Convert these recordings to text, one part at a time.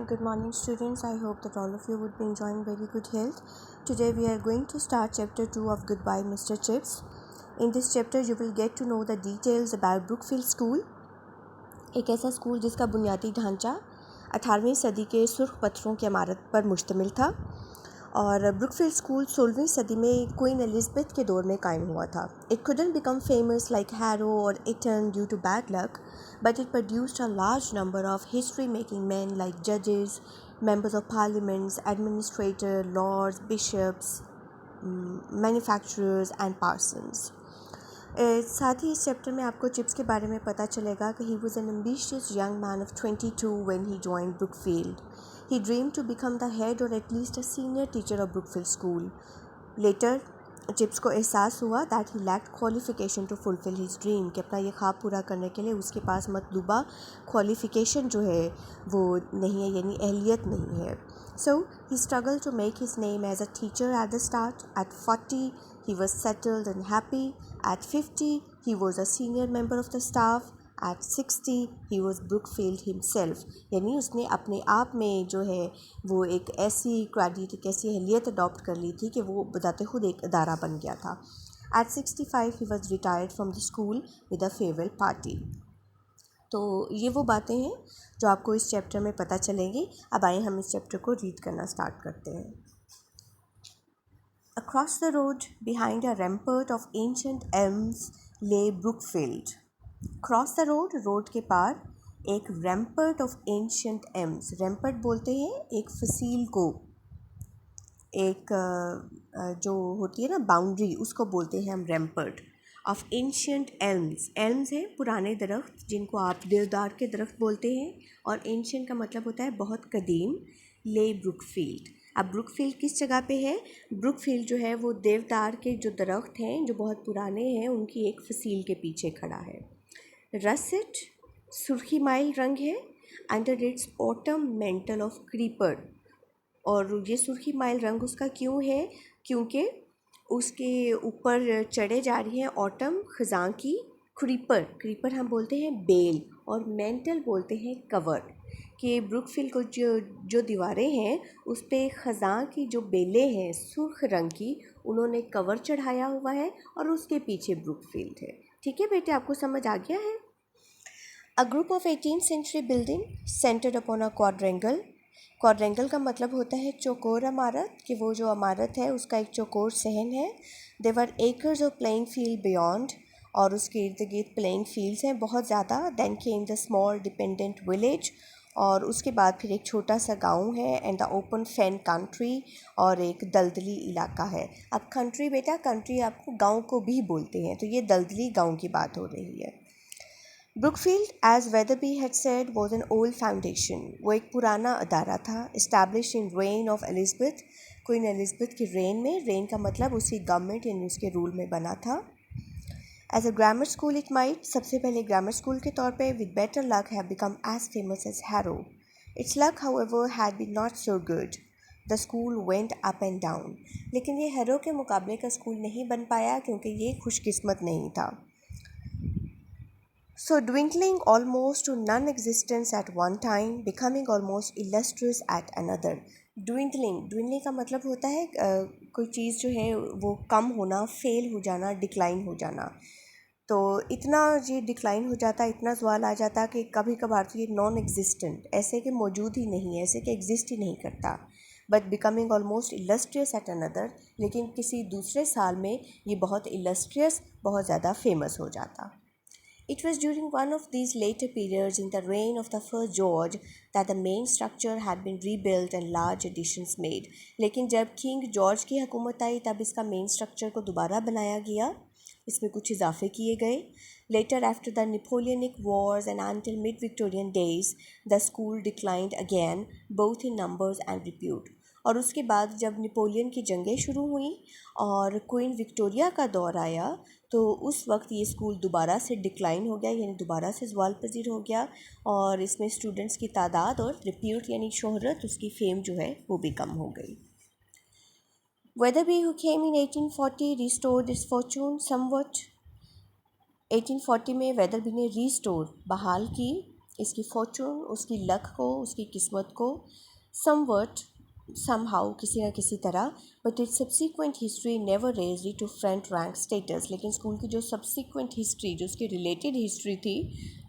good morning students. I hope that all of you would be enjoying very good health. Today we are going to start chapter 2 of Goodbye Mr. Chips. In this chapter you will get to know the details about Brookfield School, एक ऐसा school जिसका बुनियादी ढांचा 18वीं सदी के सुर्ख पत्थरों की इमारत पर मुश्तमिल था और ब्रुकफील्ड स्कूल 16वीं सदी में क्वीन एलिज़ाबेथ के दौर में कायम हुआ था. It couldn't become famous like Harrow or Eton due to bad luck, but it produced a large number of history-making men like judges, members of parliaments, administrators, lords, bishops, manufacturers and parsons. साथ ही इस chapter में आपको chips के बारे में पता चलेगा कि he was an ambitious young man of 22 when he joined Brookfield. He dreamed to become the head or at least a senior teacher of Brookfield School. Later, chips को एहसास हुआ that he lacked qualification to fulfill his dream, कि अपना ये ख्वाब पूरा करने के लिए उसके पास मतलूबा क्वालिफ़िकेशन जो है वो नहीं है, यानी अहलियत नहीं है. So, he struggled to make his name as a teacher at the start. At 40, he was settled and happy. At 50, he was a senior member of the staff. At 60 he was Brookfield himself, यानी उसने अपने आप में जो है वो एक ऐसी क्वालिटी, एक ऐसी अहलियत अडॉप्ट कर ली थी कि वो बताते खुद एक अदारा बन गया था. At 65 he was retired from the school with a farewell party. तो ये वो बातें हैं जो आपको इस चैप्टर में पता चलेंगी. अब आइए हम इस चैप्टर को रीड करना स्टार्ट करते हैं. Across the road, behind a rampart of ancient elms, lay Brookfield. Cross the road, road के पार एक रैम्पर्ट ऑफ एंशंट एम्स. रैम्पर्ट बोलते हैं एक फसील को, एक जो होती है ना बाउंड्री, उसको बोलते हैं हम रैम्पर्ट ऑफ एंशंट एल्म्स. एल्म्स हैं पुराने दरख्त जिनको आप देवदार के दरख्त बोलते हैं, और एंशंट का मतलब होता है बहुत कदीम. ले ब्रुकफील्ड. अब ब्रुकफील्ड किस जगह पे है? ब्रुकफील्ड जो है वो देवदार के जो दरख्त हैं जो बहुत पुराने हैं उनकी एक फसील के पीछे खड़ा है. रसेट सुर्खी माइल रंग है. Under its autumn mental of creeper. और ये सुर्खी माइल रंग उसका क्यों है? क्योंकि उसके ऊपर चढ़े जा रही है ऑटम ख़ज़ां की. क्रीपर हम बोलते हैं बेल, और मेंटल बोलते हैं कवर. कि ब्रुकफील्ड को जो दीवारें हैं उस पर ख़ज़ां की जो बेलें हैं सुर्ख रंग की, उन्होंने कवर चढ़ाया हुआ है और उसके पीछे ब्रुकफील्ड है. ठीक है बेटे, आपको समझ आ गया है? A group of 18th century building centered upon a quadrangle. Quadrangle का मतलब होता है चौकोर इमारत, कि वो जो इमारत है उसका एक चौकोर सहन है. देवर acres of playing field beyond, और उसके इर्द गिर्द प्लेइंग फील्ड्स हैं बहुत ज़्यादा. Then came the small dependent village, और उसके बाद फिर एक छोटा सा गांव है. And the open fan country, और एक दलदली इलाका है. अब कंट्री बेटा, कंट्री आपको गांव को भी बोलते हैं, तो ये दलदली गांव की बात हो रही है. Brookfield, as Wetherby had said, was an old foundation. वो एक पुराना अदारा था. Establish in reign of Elizabeth, queen Elizabeth की रेन में. रेन का मतलब उसकी गवर्नमेंट यानी उसके रूल में बना था. As a grammar school it might, सबसे पहले ग्रामर स्कूल के तौर पे, with better luck have become as famous as Harrow. Its luck however had been not so good. The school went up and down. लेकिन ये harrow के मुकाबले का स्कूल नहीं बन पाया क्योंकि ये खुशकिस्मत नहीं था. So dwindling almost to non-existence at one time, becoming almost illustrious at another. dwindling का मतलब होता है कोई चीज़ जो है वो कम होना, फेल हो जाना, डिक्लाइन हो जाना. तो इतना ये डिक्लाइन हो जाता, इतना ज़वाल आ जाता कि कभी कभार तो ये नॉन एग्जिस्टेंट, ऐसे कि मौजूद ही नहीं है, ऐसे कि एग्जिस्ट ही नहीं करता. But becoming almost illustrious at another, लेकिन किसी दूसरे साल में ये बहुत इलस्ट्रियस, बहुत ज़्यादा फेमस हो जाता. It was during one of these later periods in the reign of the first George that the main structure had been rebuilt and large additions made. लेकिन जब किंग जॉर्ज की हुकूमत आई तब इसका मेन स्ट्रक्चर को दोबारा बनाया गया, इसमें कुछ इजाफे किए गए. Later, after the Napoleonic Wars and until mid-Victorian days, the school declined again, both in numbers and repute. और उसके बाद जब नेपोलियन की जंगें शुरू हुई और क्वीन विक्टोरिया का दौर आया, तो उस वक्त ये स्कूल दोबारा से डिक्लाइन हो गया, यानी दोबारा से ज़वाल पजीर हो गया, और इसमें स्टूडेंट्स की तादाद और रिप्यूट यानी शोहरत, उसकी फेम जो है वो भी कम हो गई. Wetherby, who came in 1840, restored its fortune somewhat. 1840 में वेदरबी ने रीस्टोर, बहाल की इसकी फॉर्चून, उसकी लक को, उसकी किस्मत को समवट समहाउ किसी न किसी तरह, but its subsequent history never raised it to front rank status. लेकिन स्कूल की जो सब्सिक्वेंट हिस्ट्री, जो उसकी रिलेटेड हिस्ट्री थी,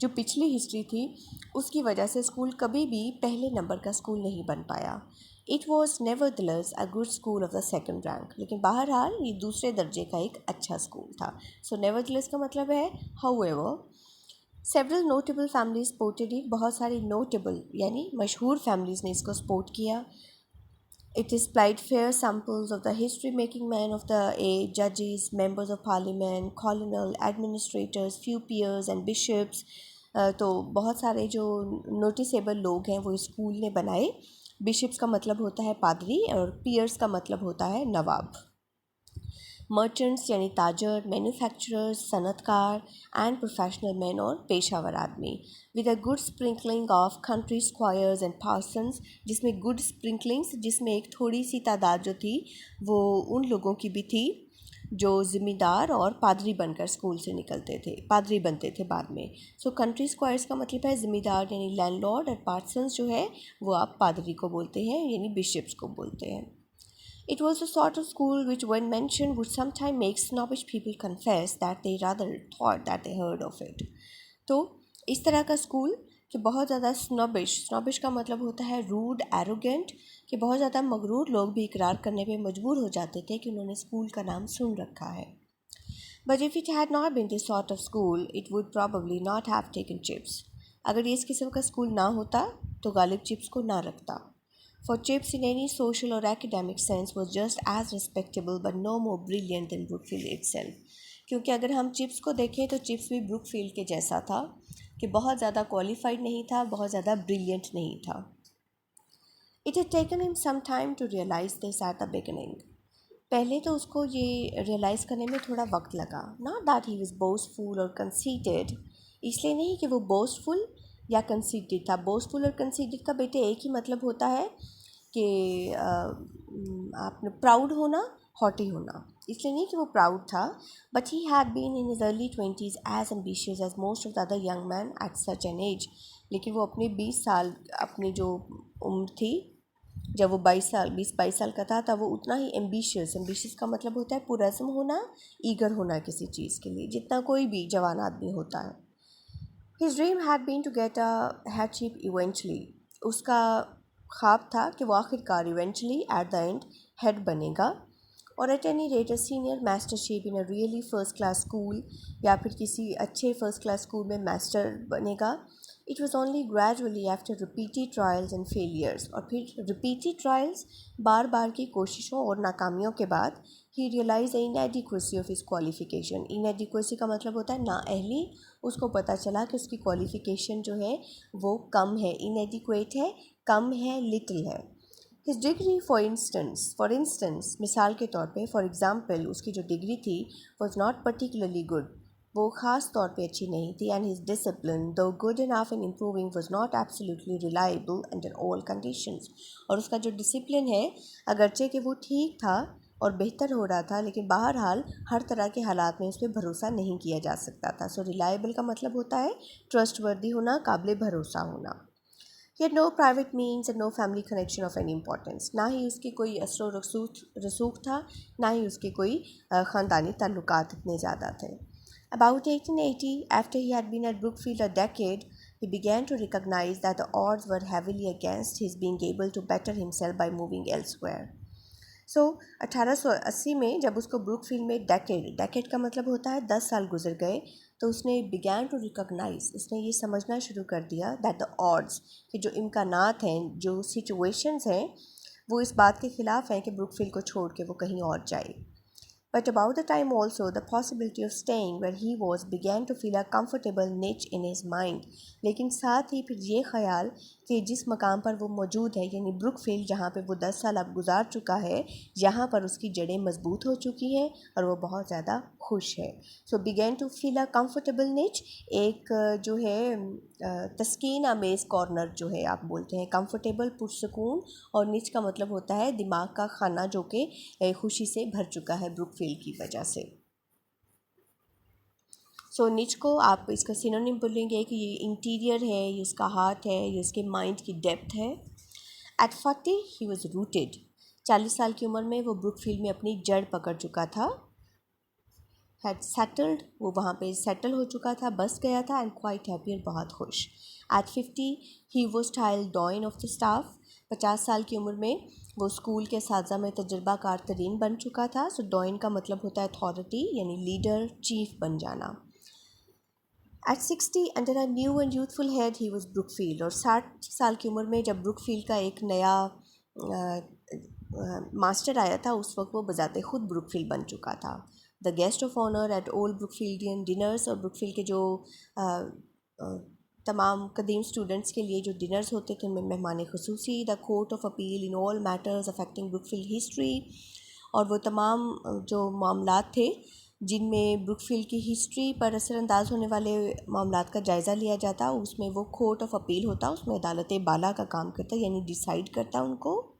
जो पिछली हिस्ट्री थी, उसकी वजह से स्कूल कभी भी पहले नंबर का स्कूल नहीं बन पाया। It was nevertheless a good school of the second rank. लेकिन बहरहाल ये दूसरे दर्जे का एक अच्छा स्कूल था। सो नेवरदलेस का मतलब है however. Several notable families supported it. बहुत सारी नोटेबल यानी मशहूर फैमिलीज़ ने इसको सपोर्ट किया। It supplied fair samples of the history-making men of the age, judges, members of parliament, colonel, administrators, few peers and bishops. तो बहुत सारे जो नोटिसेबल लोग हैं वो स्कूल ने बनाए। बिशप्स का मतलब होता है पादरी और पियर्स का मतलब होता है नवाब। मर्चेंट्स यानी ताजर, मैन्युफैक्चरर्स, सनतकार एंड प्रोफेशनल मैन और पेशावर आदमी, with a good sprinkling of country squares and Parsons, जिसमें गुड स्प्रिंकलिंग्स, जिसमें एक थोड़ी सी तादाद जो थी वो उन लोगों की भी थी जो ज़िम्मेदार और पादरी बनकर स्कूल से निकलते थे, पादरी बनते थे बाद में। सो कंट्री स्क्वायर्स का मतलब है ज़िम्मेदार यानी लैंडलॉर्ड, और पार्सन्स जो है वो आप पादरी को बोलते हैं यानी बिशप्स को बोलते हैं। It was the sort of school which, when mentioned, would sometimes make snobbish people confess that they rather thought that they heard of it. तो इस तरह का स्कूल कि बहुत ज़्यादा स्नॉबिश का मतलब होता है रूड, एरोगेंट, कि बहुत ज़्यादा मगरूर लोग भी इकरार करने पे मजबूर हो जाते थे कि उन्होंने स्कूल का नाम सुन रखा है। But if it had not been this sort of school, it would probably not have taken chips. अगर ये इस किस्म का स्कूल ना होता तो गालिब चिप्स को ना रखता। For Chips in any social or academic sense was just as respectable but no more brilliant than Brookfield itself. क्योंकि अगर हम चिप्स को देखें तो चिप्स भी ब्रुकफील्ड के जैसा था कि बहुत ज़्यादा क्वालिफाइड नहीं था, बहुत ज़्यादा ब्रिलियंट नहीं था। It had taken him some time to realize this at the beginning. पहले तो उसको ये रियलाइज़ करने में थोड़ा वक्त लगा। Not that he was boastful और कंसीटेड, इसलिए नहीं कि वो बोस्टफुल या कंसीटेड था। बोस्टफुल और कंसीटेड का बेटे एक ही मतलब होता है कि आपने प्राउड होना, हॉटी होना। इसलिए नहीं कि वो प्राउड था, but he had been in his early 20s as ambitious as most of the other young man at such an age. लेकिन वो अपने 20 साल, अपनी जो उम्र थी जब वो 22 का था, तब वो उतना ही एम्बिशियस का मतलब होता है पुरज़्म होना, ईगर होना किसी चीज़ के लिए, जितना कोई भी जवान आदमी होता है। His dream had been to get a headship eventually. उसका ख्वाब था कि वो आखिरकार eventually at the end head बनेगा, और at any rate a senior mastership in a really first class school, या फिर किसी अच्छे फ़र्स्ट क्लास स्कूल में मास्टर बनेगा। It was only gradually after repeated trials and failures, और फिर रिपीटेड ट्रायल्स, बार बार की कोशिशों और नाकामियों के बाद, he realize inadequacy of his qualification. Inadequacy का मतलब होता है नाअहली। उसको पता चला कि उसकी क्वालिफिकेशन जो है वो कम है, इनएडिक्वेट है, कम है, लिटिल है। हिज डिग्री फॉर इंस्टेंस मिसाल के तौर पे, फॉर एग्ज़ाम्पल, उसकी जो डिग्री थी वॉज नॉट पर्टिकुलरली गुड, वो ख़ास तौर पे अच्छी नहीं थी। एंड हिज डिसिप्लिन दो good enough in improving was not absolutely reliable under all conditions. और उसका जो डिसिप्लिन है, अगरचे कि वो ठीक था और बेहतर हो रहा था, लेकिन बहरहाल हर तरह के हालात में उस पर भरोसा नहीं किया जा सकता था। सो रिलायबल का मतलब होता है ट्रस्टवर्दी होना, काबिल भरोसा होना। He had no private means and no family connection of any importance. ना ही उसकी कोई असर रसूख था, ना ही उसके कोई ख़ानदानी ताल्लुकात इतने ज़्यादा थे। About 1880, after he had been at Brookfield a decade, he began to recognize that the odds were heavily against his being able to better himself by moving elsewhere. सो 1880 में जब उसको ब्रुकफील्ड में डेकेड का मतलब होता है 10 साल गुजर गए, तो उसने बिगैन टू रिकॉग्नाइज, इसने ये समझना शुरू कर दिया दैट द ऑड्स, कि जो इम्कानात हैं, जो सिचुएशंस हैं, वो इस बात के ख़िलाफ़ हैं कि ब्रुकफील्ड को छोड़ के वो कहीं और जाए। But about the time also, the possibility of staying where he was began to feel a comfortable niche in his mind. लेकिन साथ ही फिर ये ख्याल कि जिस मकाम पर वो मौजूद है, यानी ब्रुकफील्ड, जहाँ पे वो 10 साल अब गुजार चुका है, यहाँ पर उसकी जड़ें मजबूत हो चुकी हैं और वो बहुत ज़्यादा खुश है। So began to feel a comfortable niche, एक जो है तस्कीन आमेज़ कॉर्नर जो है आप बोलते हैं, कंफर्टेबल पुरसकून, और निच का मतलब होता है दिमाग का खाना जो कि खुशी से भर चुका है ब्रुकफील्ड की वजह से। सो निच को आप इसका सिनोनिम बोलेंगे कि ये इंटीरियर है, ये इसका हार्ट है, ये इसके माइंड की डेप्थ है। एट 40 ही वॉज रूटेड, 40 साल की उम्र में वो ब्रुकफील्ड में अपनी जड़ पकड़ चुका था। हैड सेटल्ड, वो वहाँ पे सेटल हो चुका था, बस गया था, एंड क्वाइट हैप्पी और बहुत खुश। At 50 he was tile doyen of the staff, 50 साल की उम्र में वो स्कूल के साजा में तजर्बाकार तरीन बन चुका था। सो डॉइन का मतलब होता है अथॉरिटी, यानी लीडर, चीफ बन जाना। At 60 under a new and youthful head he was Brookfield, और 60 साल की उम्र में जब ब्रुकफील्ड का एक नया मास्टर आया था, उस वक्त वो बजाते खुद ब्रुकफील्ड बन चुका था। The guest of honour at old Brookfieldian dinners, और ब्रुकफील्ड के जो तमाम कदीम स्टूडेंट्स के लिए जो डिनर्स होते थे उनमें मेहमान खसूसी। The court of appeal in all matters affecting Brookfield history, और वो तमाम जो मामलात थे जिनमें ब्रुकफील्ड की हिस्ट्री पर असरअंदाज होने वाले मामलात का जायज़ा लिया जाता, उसमें वो कोर्ट ऑफ अपील होता, उसमें अदालत बाला का काम करता, यानी डिसाइड करता उनको।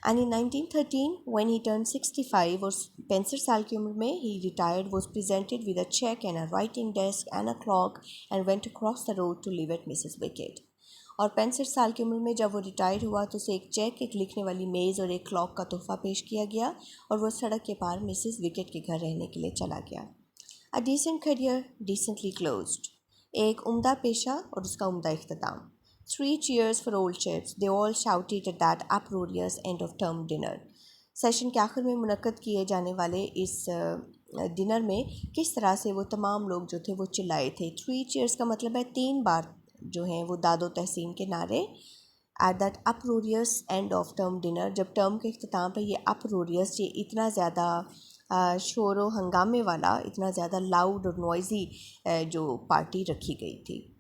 And in 1913 when he turn 65, और 65 साल की उम्र में ही retired, was presented with a cheque and a writing desk and a clock and went across the road to live at Mrs Wickett. और 65 साल की उम्र में जब वो रिटायर हुआ तो उसे एक चेक, एक लिखने वाली मेज़ और एक क्लॉक का तोहफा पेश किया गया, और वह सड़क के पार मिसेस विकेट के घर रहने के लिए चला गया। A decent career decently closed, एक उम्दा पेशा और उसका उम्दा इख्तिताम। 3 cheers for old chips, they all shouted at that uproarious end of term dinner. Session के आखिर में मुनक्कद किए जाने वाले इस डिनर में किस तरह से वो तमाम लोग जो थे वो चिल्लाए थे। 3 cheers का मतलब है 3 बार जो हैं वो दादो तहसीन के नारे। At that uproarious end of term dinner, जब टर्म के अख्ताम पर ये अपरोरियस, ये इतना ज़्यादा शोर व हंगामे वाला, इतना ज़्यादा लाउड और नॉइज़ी जो पार्टी रखी गई थी।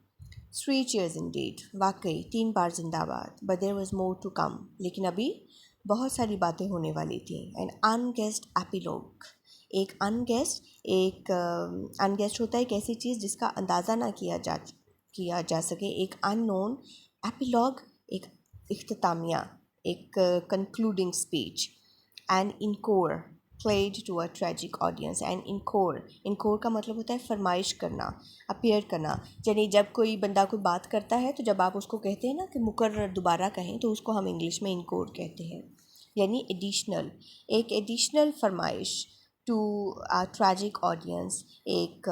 3 cheers इंडीड, वाकई 3 बार जिंदाबाद। But there was more to come, लेकिन अभी बहुत सारी बातें होने वाली थी। एन अनगेस्ड एपिलॉग, एक अनगेस्ट होता है एक ऐसी चीज़ जिसका अंदाज़ा ना किया जा सके। एक अननोन एपिलॉग, एक इख्तितामिया, एक concluding speech. And encore played to a tragic audience. And encore का मतलब होता है फरमाइश करना, अपीयर करना। यानी जब कोई बंदा कोई बात करता है तो जब आप उसको कहते हैं ना कि मुकर्रर दोबारा कहें, तो उसको हम इंग्लिश में इनकोर कहते हैं, यानी एडिशनल, एक एडिशनल फरमाइश टू अ ट्रेजिक ऑडियंस, एक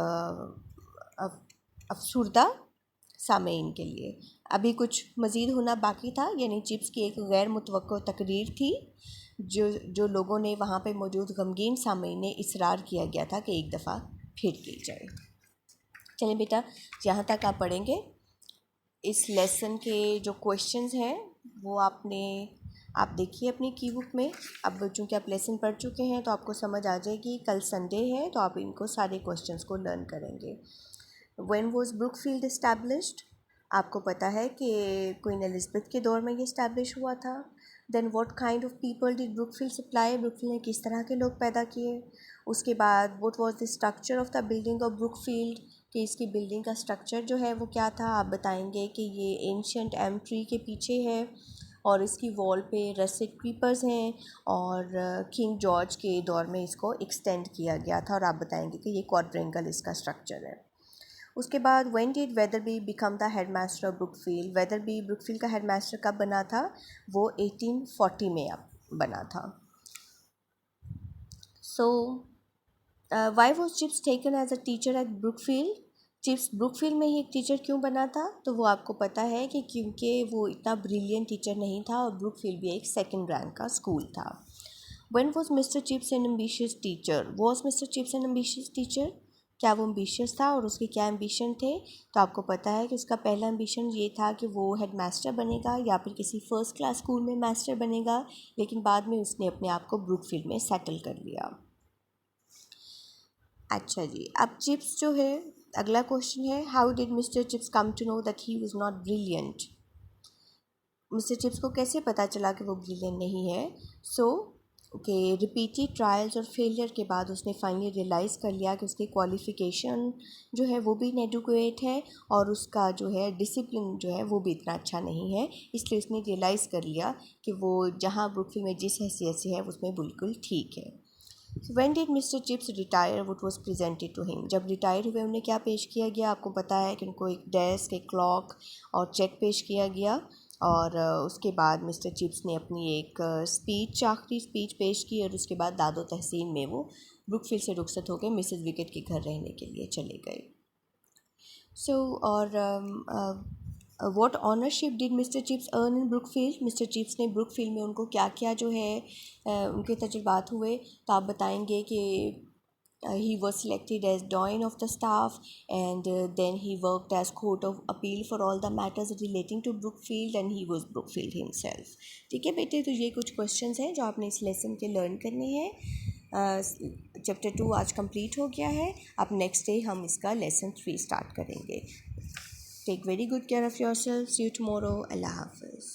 अफसुर्दा सामेइन के लिए। अभी कुछ मज़ीद होना बाकी था, यानी चिप्स की एक गैर मुतवक्को तकरीर थी जो लोगों ने वहाँ पे मौजूद गमगीन सामेइन ने इसरार किया गया था कि एक दफ़ा फिर की जाए। चलिए बेटा, यहाँ तक आप पढ़ेंगे। इस लेसन के जो क्वेश्चंस हैं वो आप देखिए अपनी की बुक में। अब चूँकि आप लेसन पढ़ चुके हैं तो आपको समझ आ जाएगी। कल संडे है तो आप इनको सारे क्वेश्चंस को लर्न करेंगे। व्हेन वाज ब्रुकफील्ड एस्टैब्लिश्ड, आपको पता है कि क्वीन एलिज़ाबेथ के दौर में ये इस्टेब्लिश हुआ था। Then what kind of people did Brookfield supply, Brookfield ने किस तरह के लोग पैदा किए। उसके बाद what was the structure of the building of Brookfield, कि इसकी बिल्डिंग का स्ट्रक्चर जो है वो क्या था। आप बताएंगे कि ये एंशियंट एम ट्री के पीछे है और इसकी वॉल पे रसेट क्रीपर्स हैं, और किंग जॉर्ज के दौर में इसको एक्सटेंड किया गया था, और आप बताएंगे कि ये क्वाड्रेंगल इसका स्ट्रक्चर है। उसके बाद when did Wetherby become the headmaster of Brookfield, Wetherby Brookfield का हेडमास्टर कब बना था, वो 1840 में बना था। So why was Chips taken as a teacher at Brookfield, Chips Brookfield में ही एक टीचर क्यों बना था, तो वो आपको पता है कि क्योंकि वो इतना ब्रिलियंट टीचर नहीं था, और ब्रुकफील्ड भी एक सेकेंड रैंक का स्कूल था। When was mister chips N ambitious teacher, was mister chips N ambitious teacher, क्या वो एम्बिशियस था और उसके क्या एम्बिशन थे, तो आपको पता है कि उसका पहला एम्बिशन ये था कि वो हेड मास्टर बनेगा या फिर किसी फर्स्ट क्लास स्कूल में मास्टर बनेगा, लेकिन बाद में उसने अपने आप को ब्रुकफील्ड में सेटल कर लिया। अच्छा जी, अब चिप्स जो है, अगला क्वेश्चन है, how did mister chips come to know that he was not brilliant, mister chips को कैसे पता चला कि वो ब्रिलियंट नहीं है। सो कि रिपीटेड ट्रायल्स और फेलियर के बाद उसने फाइनली रियलाइज़ कर लिया कि उसकी क्वालिफ़िकेशन जो है वो भी इनएडुक्वेट है, और उसका जो है डिसिप्लिन जो है वो भी इतना अच्छा नहीं है। इसलिए उसने रियलाइज़ कर लिया कि वो जहाँ ब्रुकफील्ड में जिस हैसियत से है उसमें बिल्कुल ठीक है। When did mister chips retire would was presented to him, जब रिटायर हुए उन्हें क्या पेश किया गया? आपको पता है कि उनको एक डेस्क, एक क्लॉक और चेक पेश किया गया। और उसके बाद मिस्टर चिप्स ने अपनी एक स्पीच, आखिरी स्पीच पेश की और उसके बाद दादो तहसीन में वो ब्रुकफील्ड से रुखसत होकर मिसेस विकेट के घर रहने के लिए चले गए। सो और what ownership did mister chips earn in Brookfield, mister chips ने ब्रुकफील्ड में उनको क्या क्या जो है उनके तजुर्बात हुए, तो आप बताएंगे कि he was selected as Dean of the staff, and then he worked as court of appeal for all the matters relating to Brookfield, and he was Brookfield himself। ठीक है बेटे, तो ये कुछ क्वेश्चंस हैं जो आपने इस लेसन के लर्न करने हैं। चैप्टर 2 आज कंप्लीट हो गया है। अब नेक्स्ट डे हम इसका लेसन 3 स्टार्ट करेंगे। Take very good care of yourself. See you tomorrow. अल्लाह हाफिज़।